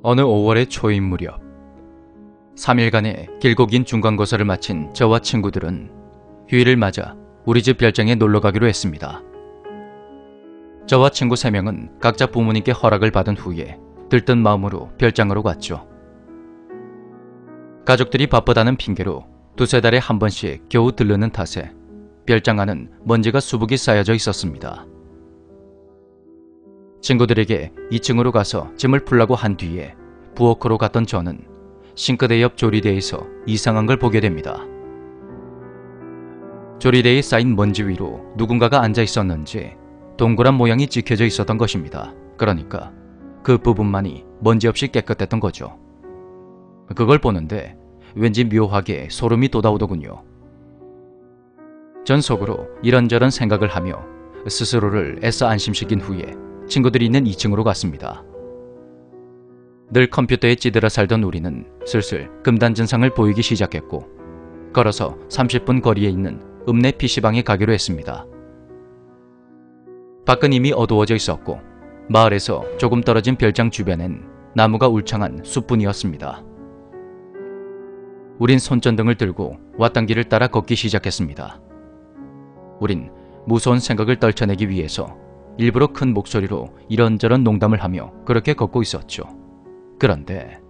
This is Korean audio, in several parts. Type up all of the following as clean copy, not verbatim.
어느 5월의 초임 무렵 3일간의 길고 긴 중간고사를 마친 저와 친구들은 휴일을 맞아 우리 집 별장에 놀러가기로 했습니다. 저와 친구 3명은 각자 부모님께 허락을 받은 후에 들뜬 마음으로 별장으로 갔죠. 가족들이 바쁘다는 핑계로 두세 달에 한 번씩 겨우 들르는 탓에 별장 안은 먼지가 수북이 쌓여져 있었습니다. 친구들에게 2층으로 가서 짐을 풀라고 한 뒤에 부엌으로 갔던 저는 싱크대 옆 조리대에서 이상한 걸 보게 됩니다. 조리대에 쌓인 먼지 위로 누군가가 앉아 있었는지 동그란 모양이 찍혀져 있었던 것입니다. 그러니까 그 부분만이 먼지 없이 깨끗했던 거죠. 그걸 보는데 왠지 묘하게 소름이 돋아오더군요. 전 속으로 이런저런 생각을 하며 스스로를 애써 안심시킨 후에 친구들이 있는 2층으로 갔습니다. 늘 컴퓨터에 찌들어 살던 우리는 슬슬 금단 증상을 보이기 시작했고 걸어서 30분 거리에 있는 읍내 PC방에 가기로 했습니다. 밖은 이미 어두워져 있었고 마을에서 조금 떨어진 별장 주변엔 나무가 울창한 숲뿐이었습니다. 우린 손전등을 들고 왔던 길을 따라 걷기 시작했습니다. 우린 무서운 생각을 떨쳐내기 위해서 일부러 큰 목소리로 이런저런 농담을 하며 그렇게 걷고 있었죠. 그런데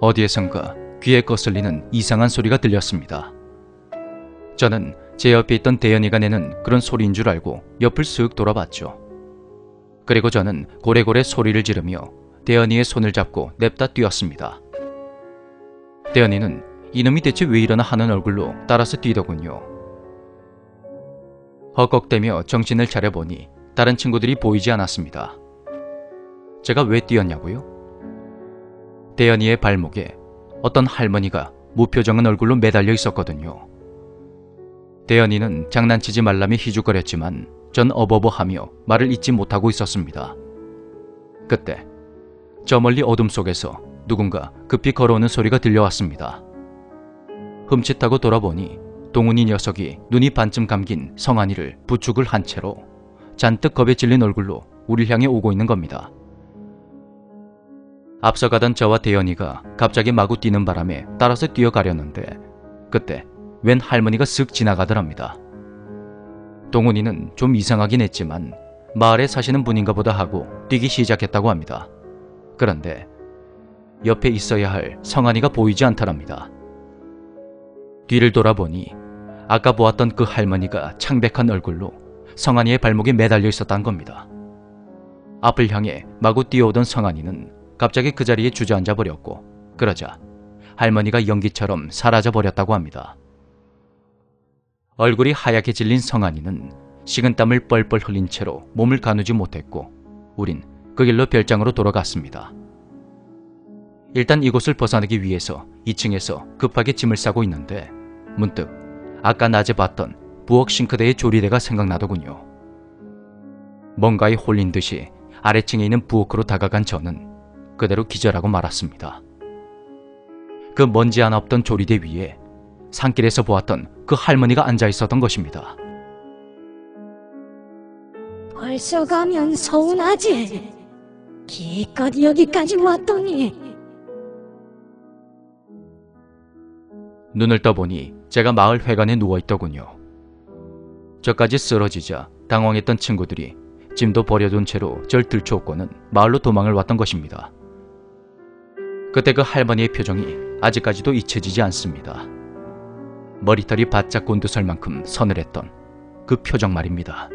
어디에선가 귀에 거슬리는 이상한 소리가 들렸습니다. 저는 제 옆에 있던 대연이가 내는 그런 소리인 줄 알고 옆을 쓱 돌아봤죠. 그리고 저는 고래고래 소리를 지르며 대연이의 손을 잡고 냅다 뛰었습니다. 대연이는 이놈이 대체 왜 이러나 하는 얼굴로 따라서 뛰더군요. 헉헉대며 정신을 차려보니 다른 친구들이 보이지 않았습니다. 제가 왜 뛰었냐고요? 대연이의 발목에 어떤 할머니가 무표정한 얼굴로 매달려 있었거든요. 대연이는 장난치지 말라며 희죽거렸지만 전 어버버하며 말을 잇지 못하고 있었습니다. 그때 저 멀리 어둠 속에서 누군가 급히 걸어오는 소리가 들려왔습니다. 흠칫하고 돌아보니 동훈이 녀석이 눈이 반쯤 감긴 성한이를 부축을 한 채로 잔뜩 겁에 질린 얼굴로 우릴 향해 오고 있는 겁니다. 앞서가던 저와 대연이가 갑자기 마구 뛰는 바람에 따라서 뛰어가려는데 그때 웬 할머니가 쓱 지나가더랍니다. 동훈이는 좀 이상하긴 했지만 마을에 사시는 분인가 보다 하고 뛰기 시작했다고 합니다. 그런데 옆에 있어야 할 성한이가 보이지 않더랍니다. 뒤를 돌아보니 아까 보았던 그 할머니가 창백한 얼굴로 성한이의 발목에 매달려 있었단 겁니다. 앞을 향해 마구 뛰어오던 성한이는 갑자기 그 자리에 주저앉아 버렸고 그러자 할머니가 연기처럼 사라져 버렸다고 합니다. 얼굴이 하얗게 질린 성한이는 식은땀을 뻘뻘 흘린 채로 몸을 가누지 못했고 우린 그 길로 별장으로 돌아갔습니다. 일단 이곳을 벗어나기 위해서 2층에서 급하게 짐을 싸고 있는데 문득 아까 낮에 봤던 부엌 싱크대의 조리대가 생각나더군요. 뭔가에 홀린 듯이 아래층에 있는 부엌으로 다가간 저는 그대로 기절하고 말았습니다. 그 먼지 하나 없던 조리대 위에 산길에서 보았던 그 할머니가 앉아 있었던 것입니다. 벌써 가면 서운하지? 기껏 여기까지 왔더니. 눈을 떠보니 제가 마을 회관에 누워있더군요. 저까지 쓰러지자 당황했던 친구들이 짐도 버려둔 채로 절 들쳐오고는 마을로 도망을 왔던 것입니다. 그때 그 할머니의 표정이 아직까지도 잊혀지지 않습니다. 머리털이 바짝 곤두설 만큼 서늘했던 그 표정 말입니다.